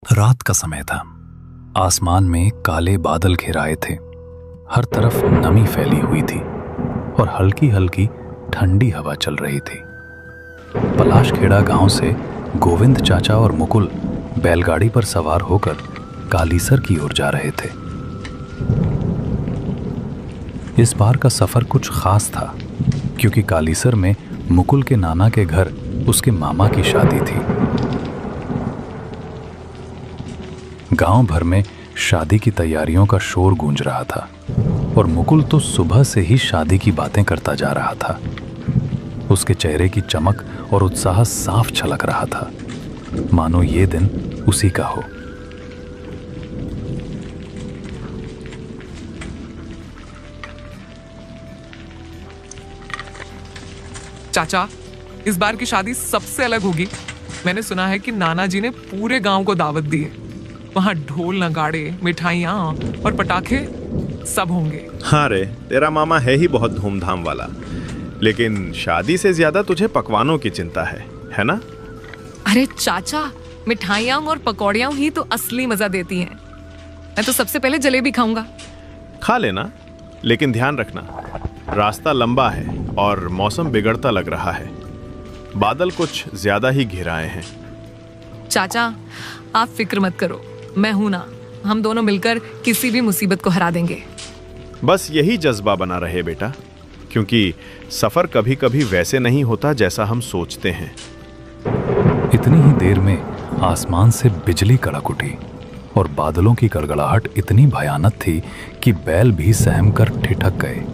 रात का समय था। आसमान में काले बादल घिराए थे। हर तरफ नमी फैली हुई थी और हल्की हल्की ठंडी हवा चल रही थी। पलाशखेड़ा गांव से गोविंद चाचा और मुकुल बैलगाड़ी पर सवार होकर कालीसर की ओर जा रहे थे। इस बार का सफर कुछ खास था क्योंकि कालीसर में मुकुल के नाना के घर उसके मामा की शादी थी। गांव भर में शादी की तैयारियों का शोर गूंज रहा था और मुकुल तो सुबह से ही शादी की बातें करता जा रहा था। उसके चेहरे की चमक और उत्साह साफ छलक रहा था, मानो ये दिन उसी का हो। चाचा, इस बार की शादी सबसे अलग होगी। मैंने सुना है कि नाना जी ने पूरे गांव को दावत दी है। वहां ढोल नगाड़े, मिठाइयाँ और पटाखे सब होंगे। हाँ रे, तेरा मामा है ही बहुत धूमधाम वाला, लेकिन शादी से ज्यादा तुझे पकवानों की चिंता है ना? अरे चाचा, मिठाइयाँ और पकौड़ियाँ ही तो असली मजा देती हैं। मैं तो सबसे पहले जलेबी खाऊंगा। खा लेना, लेकिन ध्यान रखना, रास्ता लंबा है और मौसम बिगड़ता लग रहा है। बादल कुछ ज्यादा ही घिराए हैं। चाचा, आप फिक्र मत करो, मैं हूं ना। हम दोनों मिलकर किसी भी मुसीबत को हरा देंगे। बस यही जज्बा बना रहे बेटा, क्योंकि सफर कभी कभी वैसे नहीं होता जैसा हम सोचते हैं। इतनी ही देर में आसमान से बिजली कड़क उठी और बादलों की गड़गड़ाहट इतनी भयानक थी कि बैल भी सहम कर ठिठक गए।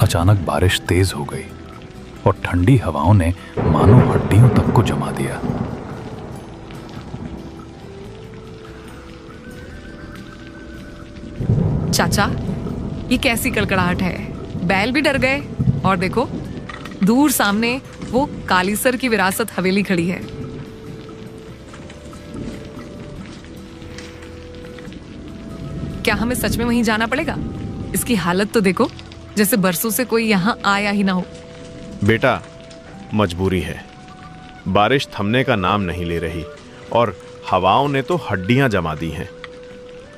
अचानक बारिश तेज हो गई और ठंडी हवाओं ने मानो हड्डियों तक को जमा दिया। चाचा, ये कैसी कड़कड़ाहट है? बैल भी डर गए। और देखो, दूर सामने वो कालीसर की विरासत हवेली खड़ी है। क्या हमें सच में वहीं जाना पड़ेगा? इसकी हालत तो देखो, जैसे बरसों से कोई यहां आया ही ना हो। बेटा, मजबूरी है। बारिश थमने का नाम नहीं ले रही और हवाओं ने तो हड्डियां जमा दी हैं।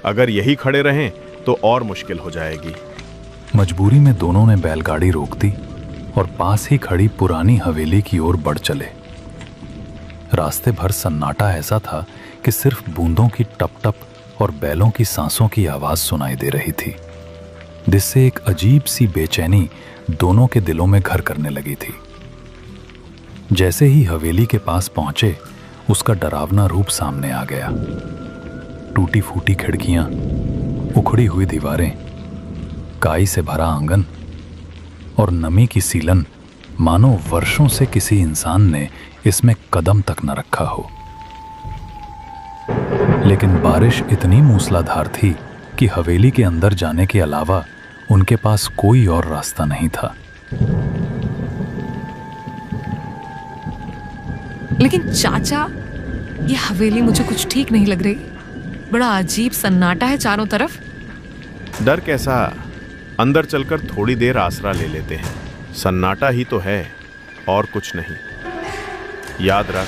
अगर यही खड़े रहें तो और मुश्किल हो जाएगी। मजबूरी में दोनों ने बैलगाड़ी रोक दी और पास ही खड़ी पुरानी हवेली की ओर बढ़ चले। रास्ते भर सन्नाटा ऐसा था कि सिर्फ बूंदों की टप टप और बैलों की सांसों की आवाज सुनाई दे रही थी, जिससे एक अजीब सी बेचैनी दोनों के दिलों में घर करने लगी थी। जैसे ही हवेली के पास पहुंचे, उसका डरावना रूप सामने आ गया। टूटी फूटी खिड़कियां, उखड़ी हुई दीवारें, काई से भरा आंगन और नमी की सीलन, मानो वर्षों से किसी इंसान ने इसमें कदम तक न रखा हो। लेकिन बारिश इतनी मूसलाधार थी कि हवेली के अंदर जाने के अलावा उनके पास कोई और रास्ता नहीं था। लेकिन चाचा, ये हवेली मुझे कुछ ठीक नहीं लग रही। बड़ा अजीब सन्नाटा है चारों तरफ। डर कैसा, अंदर चलकर थोड़ी देर आसरा ले लेते हैं। सन्नाटा ही तो है और कुछ नहीं। याद रख,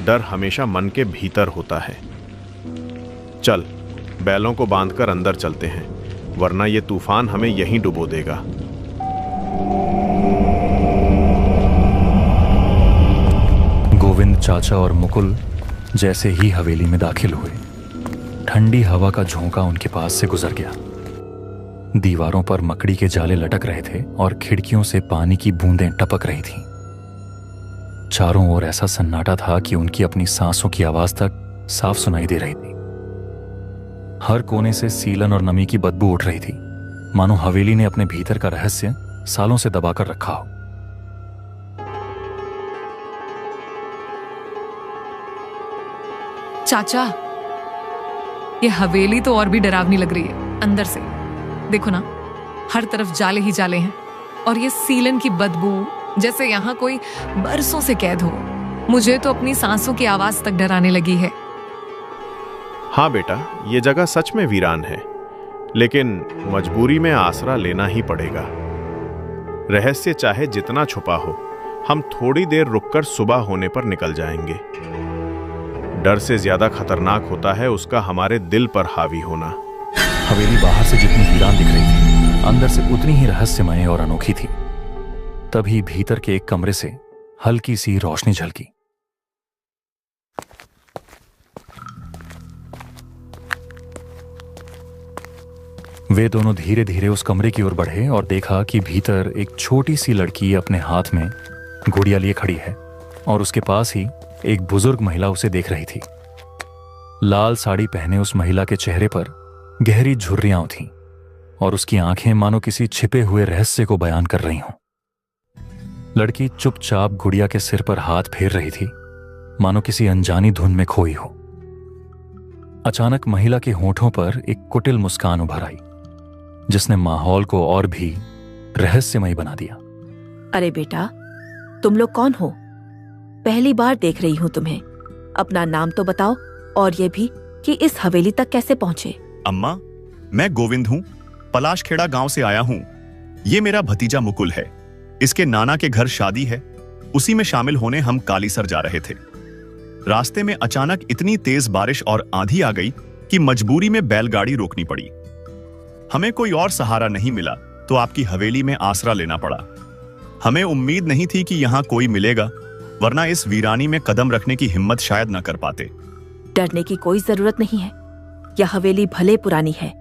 डर हमेशा मन के भीतर होता है। चल, बैलों को बांधकर अंदर चलते हैं, वरना ये तूफान हमें यहीं डुबो देगा। गोविंद चाचा और मुकुल जैसे ही हवेली में दाखिल हुए, ठंडी हवा का झोंका उनके पास से गुजर गया। दीवारों पर मकड़ी के जाले लटक रहे थे और खिड़कियों से पानी की बूंदें टपक रही थीं। चारों ओर ऐसा सन्नाटा था कि उनकी अपनी सांसों की आवाज तक साफ सुनाई दे रही थी। हर कोने से सीलन और नमी की बदबू उठ रही थी, मानो हवेली ने अपने भीतर का रहस्य सालों से दबाकर रखा हो। चाचा, ये हवेली तो और भी डरावनी लग रही है अंदर से। देखो ना, हर तरफ जाले ही जाले हैं और ये सीलन की बदबू, जैसे यहाँ कोई बरसों से कैद हो। मुझे तो अपनी सांसों की आवाज तक डराने लगी है। हाँ बेटा, ये जगह सच में वीरान है, लेकिन मजबूरी में आसरा लेना ही पड़ेगा। रहस्य चाहे जितना छुपा हो, हम थोड़ी देर रुककर सुबह होने पर निकल जाएंगे। डर से ज्यादा खतरनाक होता है उसका हमारे दिल पर हावी होना। हवेली बाहर से जितनी वीरान दिख रही थी, अंदर से उतनी ही रहस्यमय और अनोखी थी। तभी भीतर के एक कमरे से हल्की सी रोशनी झलकी। वे दोनों धीरे धीरे उस कमरे की ओर बढ़े और देखा कि भीतर एक छोटी सी लड़की अपने हाथ में गुड़िया लिए खड़ी है और उसके पास ही एक बुजुर्ग महिला उसे देख रही थी। लाल साड़ी पहने उस महिला के चेहरे पर गहरी झुर्रियां थीं और उसकी आंखें मानो किसी छिपे हुए रहस्य को बयान कर रही हों। लड़की चुपचाप गुड़िया के सिर पर हाथ फेर रही थी, मानो किसी अनजानी धुन में खोई हो। अचानक महिला के होठों पर एक कुटिल मुस्कान उभर आई, जिसने माहौल को और भी रहस्यमय बना दिया। अरे बेटा, तुम लोग कौन हो? पहली बार देख रही हूं तुम्हें। अपना नाम तो बताओ और ये भी कि इस हवेली तक कैसे पहुंचे। अम्मा, मैं गोविंद हूँ, पलाशखेड़ा गांव से आया हूँ। ये मेरा भतीजा मुकुल है। इसके नाना के घर शादी है, उसी में शामिल होने हम कालीसर जा रहे थे। रास्ते में अचानक इतनी तेज बारिश और आंधी आ गई कि मजबूरी में बैलगाड़ी रोकनी पड़ी। हमें कोई और सहारा नहीं मिला तो आपकी हवेली में आसरा लेना पड़ा। हमें उम्मीद नहीं थी कि यहाँ कोई मिलेगा, वरना इस वीरानी में कदम रखने की हिम्मत शायद न कर पाते। डरने की कोई जरूरत नहीं है। यह हवेली भले पुरानी है,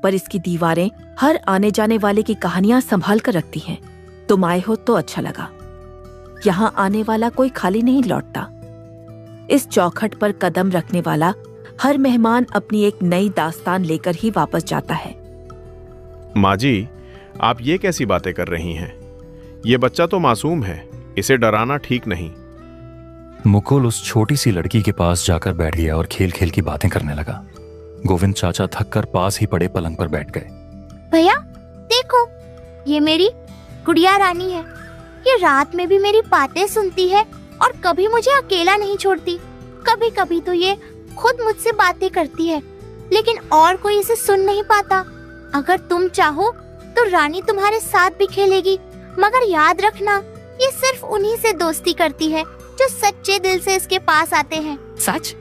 पर इसकी दीवारें हर आने जाने वाले की कहानियां संभाल कर रखती हैं। तुम आए हो तो अच्छा लगा। यहाँ आने वाला कोई खाली नहीं लौटता। इस चौखट पर कदम रखने वाला हर मेहमान अपनी एक नई दास्तान लेकर ही वापस जाता है। माँ जी, आप ये कैसी बातें कर रही हैं? ये बच्चा तो मासूम है, इसे डराना ठीक नहीं। मुकुल उस छोटी सी लड़की के पास जाकर बैठ गया और खेल खेल की बातें करने लगा। गोविंद चाचा थककर पास ही पड़े पलंग पर बैठ गए। भैया देखो, ये मेरी गुड़िया रानी है। ये रात में भी मेरी बातें सुनती है और कभी मुझे अकेला नहीं छोड़ती। कभी कभी तो ये खुद मुझसे बातें करती है, लेकिन और कोई इसे सुन नहीं पाता। अगर तुम चाहो तो रानी तुम्हारे साथ भी खेलेगी, मगर याद रखना, ये सिर्फ उन्हीं से दोस्ती करती है जो सच्चे दिल से इसके पास आते हैं। सच?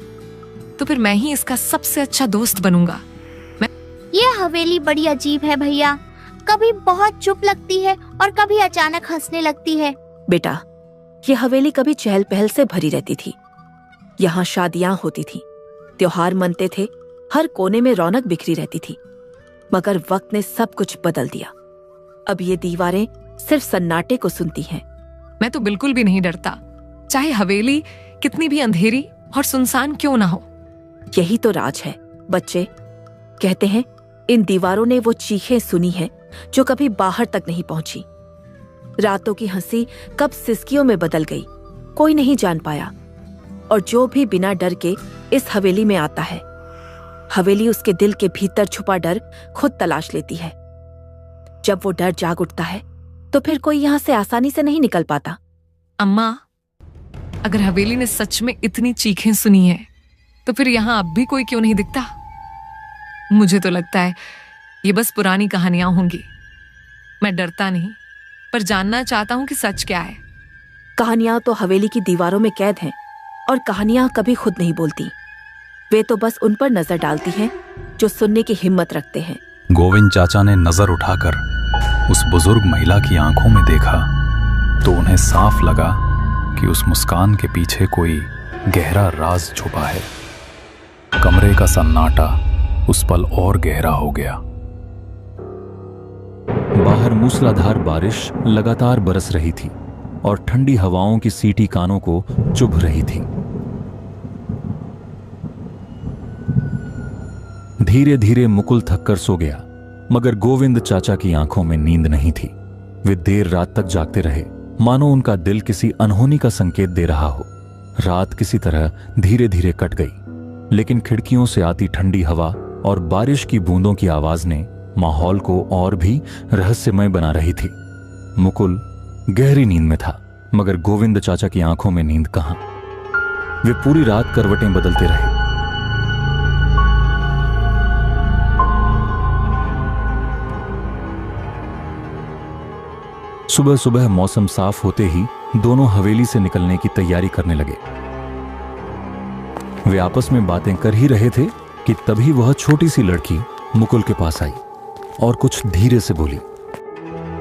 तो फिर मैं ही इसका सबसे अच्छा दोस्त बनूंगा। ये हवेली बड़ी अजीब है भैया। कभी बहुत चुप लगती है और कभी अचानक हंसने लगती है। बेटा, ये हवेली कभी चहल पहल से भरी रहती थी। यहाँ शादियां होती थी, त्योहार मनते थे, हर कोने में रौनक बिखरी रहती थी। मगर वक्त ने सब कुछ बदल दिया। अब ये दीवारें सिर्फ सन्नाटे को सुनती हैं। मैं तो बिल्कुल भी नहीं डरता, चाहे हवेली कितनी भी अंधेरी और सुनसान क्यों ना हो। यही तो राज है बच्चे। कहते हैं इन दीवारों ने वो चीखें सुनी हैं जो कभी बाहर तक नहीं पहुंची। रातों की हंसी कब सिसकियों में बदल गई, कोई नहीं जान पाया। और जो भी बिना डर के इस हवेली में आता है, हवेली उसके दिल के भीतर छुपा डर खुद तलाश लेती है। जब वो डर जाग उठता है तो फिर कोई यहाँ से आसानी से नहीं निकल पाता। अम्मा, अगर हवेली ने सच में इतनी चीखें सुनी है तो फिर यहाँ अब भी कोई क्यों नहीं दिखता? मुझे तो लगता है ये बस पुरानी कहानियां होंगी। मैं डरता नहीं, पर जानना चाहता हूं कि सच क्या है। कहानियां तो हवेली की दीवारों में कैद हैं, और कहानियां कभी खुद नहीं बोलती। वे तो बस उन पर नजर डालती हैं जो सुनने की हिम्मत रखते हैं। गोविंद चाचा ने नजर उठाकर उस बुजुर्ग महिला की आंखों में देखा तो उन्हें साफ लगा कि उस मुस्कान के पीछे कोई गहरा राज छुपा है। कमरे का सन्नाटा उस पल और गहरा हो गया। बाहर मूसलाधार बारिश लगातार बरस रही थी और ठंडी हवाओं की सीटी कानों को चुभ रही थी। धीरे धीरे मुकुल थककर सो गया, मगर गोविंद चाचा की आंखों में नींद नहीं थी। वे देर रात तक जागते रहे, मानो उनका दिल किसी अनहोनी का संकेत दे रहा हो। रात किसी तरह धीरे धीरे कट गई, लेकिन खिड़कियों से आती ठंडी हवा और बारिश की बूंदों की आवाज ने माहौल को और भी रहस्यमय बना रही थी। मुकुल गहरी नींद में था, मगर गोविंद चाचा की आंखों में नींद कहां। वे पूरी रात करवटें बदलते रहे। सुबह सुबह मौसम साफ होते ही दोनों हवेली से निकलने की तैयारी करने लगे। वे आपस में बातें कर ही रहे थे कि तभी वह छोटी सी लड़की मुकुल के पास आई और कुछ धीरे से बोली।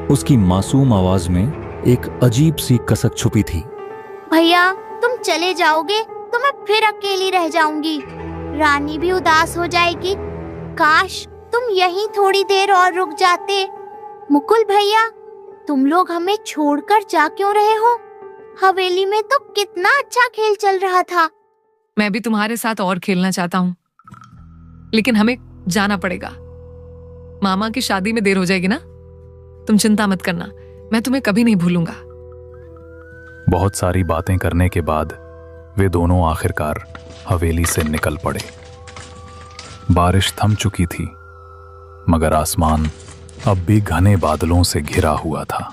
उसकी मासूम आवाज में एक अजीब सी कसक छुपी थी। भैया तुम चले जाओगे तो मैं फिर अकेली रह जाऊंगी। रानी भी उदास हो जाएगी। काश तुम यहीं थोड़ी देर और रुक जाते। मुकुल भैया, तुम लोग हमें छोड़कर जा क्यों रहे हो? हवेली में तो कितना अच्छा खेल चल रहा था। मैं भी तुम्हारे साथ और खेलना चाहता हूँ, लेकिन हमें जाना पड़ेगा। मामा की शादी में देर हो जाएगी ना। तुम चिंता मत करना, मैं तुम्हें कभी नहीं भूलूंगा। बहुत सारी बातें करने के बाद वे दोनों आखिरकार हवेली से निकल पड़े। बारिश थम चुकी थी, मगर आसमान अब भी घने बादलों से घिरा हुआ था।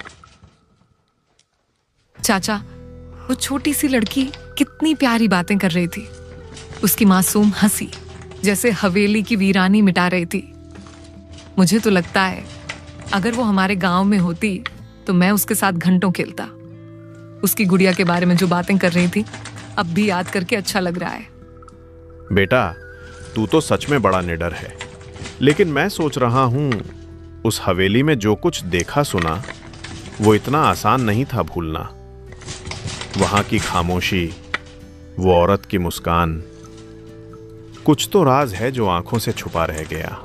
चाचा, वो छोटी सी लड़की कितनी प्यारी बातें कर रही थी। उसकी मासूम हंसी जैसे हवेली की वीरानी मिटा रही थी। मुझे तो लगता है अगर वो हमारे गांव में होती तो मैं उसके साथ घंटों खेलता। उसकी गुड़िया के बारे में जो बातें कर रही थी, अब भी याद करके अच्छा लग रहा है। बेटा, तू तो सच में बड़ा निडर है, लेकिन मैं सोच रहा हूं उस हवेली में जो कुछ देखा सुना वो इतना आसान नहीं था भूलना। वहां की खामोशी, वो औरत की मुस्कान, कुछ तो राज है जो आंखों से छुपा रह गया।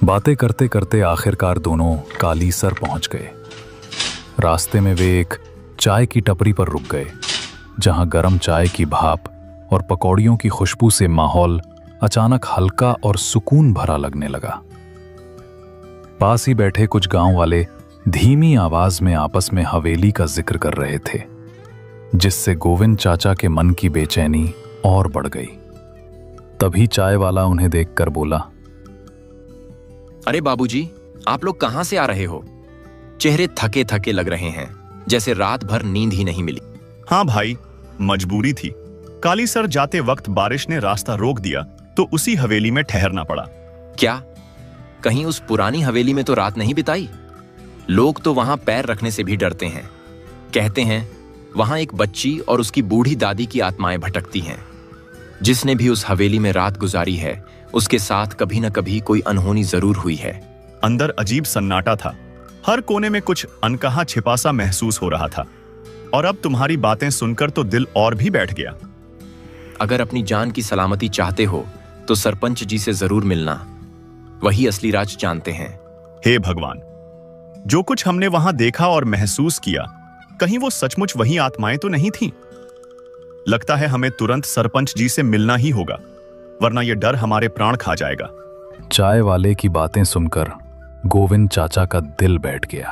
बातें करते करते आखिरकार दोनों कालीसर पहुंच गए। रास्ते में वे एक चाय की टपरी पर रुक गए, जहां गर्म चाय की भाप और पकौड़ियों की खुशबू से माहौल अचानक हल्का और सुकून भरा लगने लगा। पास ही बैठे कुछ गांव वाले धीमी आवाज में आपस में हवेली का जिक्र कर रहे थे, जिससे गोविंद चाचा के मन की बेचैनी और बढ़ गई। तभी चाय वाला उन्हें देखकर बोला, अरे बाबूजी, आप लोग कहां से आ रहे हो? चेहरे थके थके लग रहे हैं, जैसे रात भर नींद ही नहीं मिली। हाँ भाई, मजबूरी थी। कालीसर जाते वक्त बारिश ने रास्ता रोक दिया तो उसी हवेली में ठहरना पड़ा। क्या कहीं उस पुरानी हवेली में तो रात नहीं बिताई? लोग तो वहां पैर रखने से भी डरते हैं। कहते हैं वहां एक बच्ची और उसकी बूढ़ी दादी की आत्माएं भटकती हैं। जिसने भी उस हवेली में रात गुजारी है, उसके साथ कभी न कभी कोई अनहोनी जरूर हुई है। अंदर अजीब सन्नाटा था। हर कोने में कुछ अनकहा छिपा सा महसूस हो रहा था। और अब तुम्हारी बातें सुनकर तो दिल और भी बैठ गया। अगर अपनी जान की सलामती चाहते हो तो सरपंच जी से जरूर मिलना। वही असली राज जानते हैं। हे भगवान, जो कुछ हमने वहां देखा और महसूस किया, कहीं वो सचमुच वही आत्माएं तो नहीं थीं? लगता है हमें तुरंत सरपंच जी से मिलना ही होगा, वरना यह डर हमारे प्राण खा जाएगा। चाय वाले की बातें सुनकर गोविंद चाचा का दिल बैठ गया।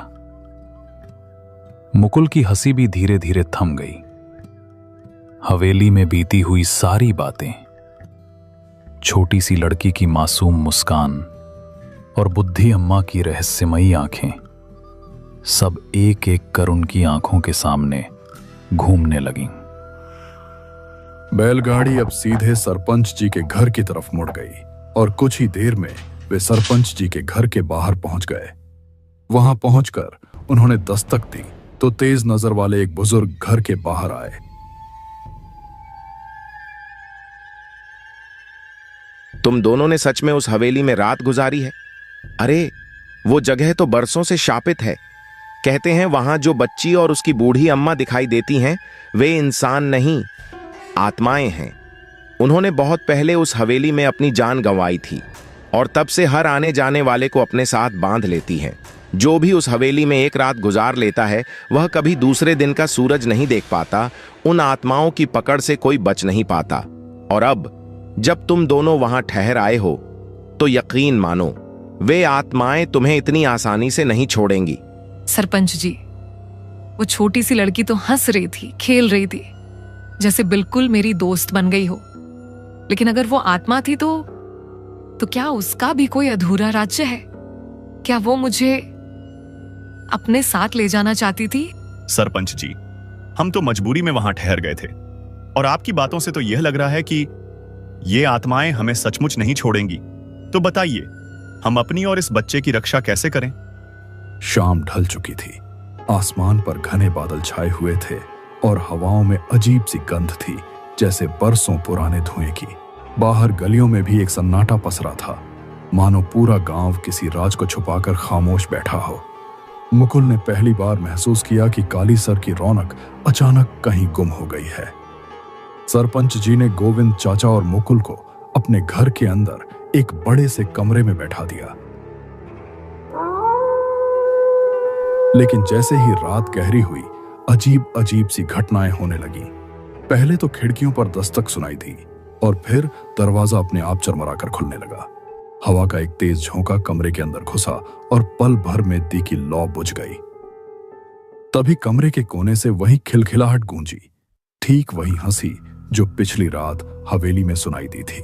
मुकुल की हंसी भी धीरे धीरे थम गई। हवेली में बीती हुई सारी बातें, छोटी सी लड़की की मासूम मुस्कान और बुद्धि अम्मा की रहस्यमयी आंखें, सब एक एक कर उनकी आंखों के सामने घूमने लगीं। बैलगाड़ी अब सीधे सरपंच जी के घर की तरफ मुड़ गई और कुछ ही देर में वे सरपंच जी के घर के बाहर पहुंच गए। वहां पहुंचकर उन्होंने दस्तक दी तो तेज नजर वाले एक बुजुर्ग घर के बाहर आए। तुम दोनों ने सच में उस हवेली में रात गुजारी है? अरे, वो जगह तो बरसों से शापित है। कहते हैं वहां जो बच्ची और उसकी बूढ़ी अम्मा दिखाई देती हैं, वे इंसान नहीं, आत्माएं हैं। उन्होंने बहुत पहले उस हवेली में अपनी जान गंवाई थी और तब से हर आने जाने वाले को अपने साथ बांध लेती हैं। जो भी उस हवेली में एक रात गुजार लेता है, वह कभी दूसरे दिन का सूरज नहीं देख पाता। उन आत्माओं की पकड़ से कोई बच नहीं पाता। और अब जब तुम दोनों वहां ठहर आए हो, तो यकीन मानो वे आत्माएं तुम्हें इतनी आसानी से नहीं छोड़ेंगी। सरपंच जी, वो छोटी सी लड़की तो हंस रही थी, खेल रही थी, जैसे बिल्कुल मेरी दोस्त बन गई हो। लेकिन अगर वो आत्मा थी तो क्या उसका भी कोई अधूरा राज्य है? क्या वो मुझे अपने साथ ले जाना चाहती थी? सरपंच जी, हम तो मजबूरी में वहां ठहर गए थे और आपकी बातों से तो यह लग रहा है कि ये आत्माएं हमें सचमुच नहीं छोड़ेंगी। तो बताइए, हम अपनी और इस बच्चे की रक्षा कैसे करें? शाम ढल चुकी थी आसमान पर घने बादल छाए हुए थे और हवाओं में अजीब सी गंध थी, जैसे बरसों पुराने धुएं की। बाहर गलियों में भी एक सन्नाटा पसरा था, मानो पूरा गांव किसी राज को छुपाकर खामोश बैठा हो। मुकुल ने पहली बार महसूस किया कि कालीसर की रौनक अचानक कहीं गुम हो गई है। सरपंच जी ने गोविंद चाचा और मुकुल को अपने घर के अंदर एक बड़े से कमरे में बैठा दिया। लेकिन जैसे ही रात गहरी हुई, अजीब अजीब सी घटनाएं होने लगी। पहले तो खिड़कियों पर दस्तक सुनाई दी और फिर दरवाजा अपने आप चरमराकर खुलने लगा। हवा का एक तेज झोंका कमरे के अंदर घुसा और पल भर में दी की लौ बुझ गई। तभी कमरे के कोने से वही खिलखिलाहट गूंजी, ठीक वही हंसी जो पिछली रात हवेली में सुनाई दी थी।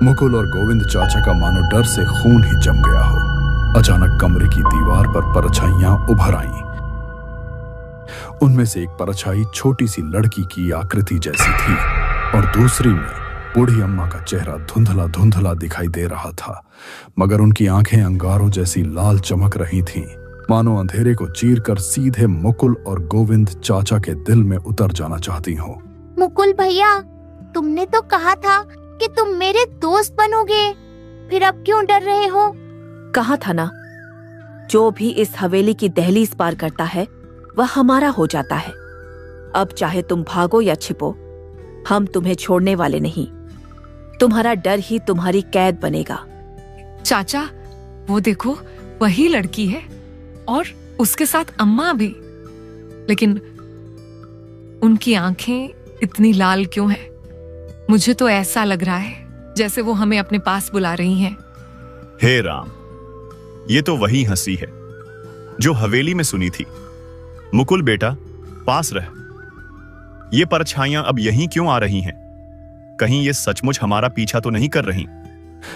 मुकुल और गोविंद चाचा का मानो डर से खून ही जम गया हो। अचानक कमरे की दीवार पर परछाइयां उभर आईं। उनमें से एक परछाई छोटी सी लड़की की आकृति जैसी थी और दूसरी में बूढ़ी अम्मा का चेहरा धुंधला धुंधला दिखाई दे रहा था, मगर उनकी आंखें अंगारों जैसी लाल चमक रही थीं, मानो अंधेरे को चीरकर सीधे मुकुल और गोविंद चाचा के दिल में उतर जाना चाहती हो। मुकुल भैया, तुमने तो कहा था कि तुम मेरे दोस्त बनोगे, फिर अब क्यों डर रहे हो? कहा था ना, जो भी इस हवेली की दहलीज पार करता है वह हमारा हो जाता है। अब चाहे तुम भागो या छिपो, हम तुम्हें छोड़ने वाले नहीं। तुम्हारा डर ही तुम्हारी कैद बनेगा। चाचा, वो देखो, वही लड़की है और उसके साथ अम्मा भी। लेकिन उनकी आंखें इतनी लाल क्यों हैं? मुझे तो ऐसा लग रहा है जैसे वो हमें अपने पास बुला रही हैं। हे राम, ये तो वही हंसी है जो हवेली में सुनी थी। मुकुल बेटा, पास रह। ये परछाइयां अब यहीं क्यों आ रही हैं? कहीं ये सचमुच हमारा पीछा तो नहीं कर रही?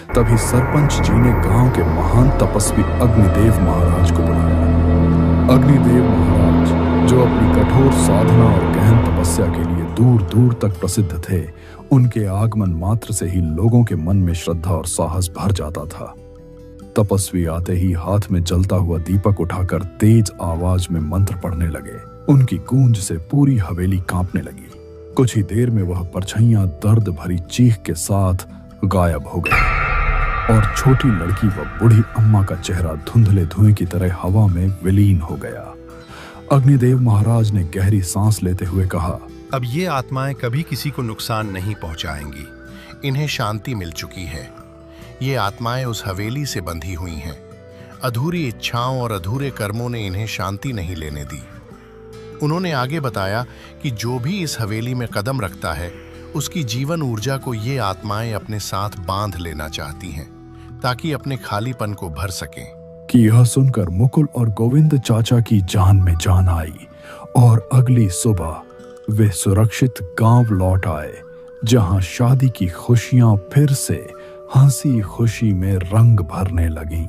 तभी सरपंच जी ने गांव के महान तपस्वी अग्निदेव महाराज को बुलाया। अग्निदेव महाराज, जो अपनी कठोर साधना और गहन तपस्या के लिए दूर दूर तक प्रसिद्ध थे, उनके आगमन मात्र से ही लोगों के मन में श्रद्धा और साहस भर जाता था। तपस्वी आते ही हाथ में जलता हुआ दीपक उठाकर तेज आवाज में मंत्र पढ़ने लगे। उनकी गूंज से पूरी हवेली कांपने लगी। कुछ ही देर में वह परछाइयां दर्द भरी चीख के साथ गायब हो गई और छोटी लड़की व बूढ़ी अम्मा का चेहरा धुंधले धुएं की तरह हवा में विलीन हो गया। अग्निदेव महाराज ने गहरी सांस लेते हुए कहा, अब ये आत्माएं कभी किसी को नुकसान नहीं पहुंचाएंगी। इन्हें शांति मिल चुकी है। ये आत्माएं उस हवेली से बंधी हुई हैं। अधूरी इच्छाओं और अधूरे कर्मों ने इन्हें शांति नहीं लेने दी। उन्होंने आगे बताया कि जो भी इस हवेली में कदम रखता है, उसकी जीवन ऊर्जा को ये आत्माएं अपने साथ बांध लेना चाहती हैं, ताकि अपने खालीपन को भर सकें। कि यह सुनकर मुकुल और गोविंद चाचा की जान में जान आई और अगली सुबह वे सुरक्षित गांव लौट आए, जहां शादी की खुशियां फिर से हंसी खुशी में रंग भरने लगीं।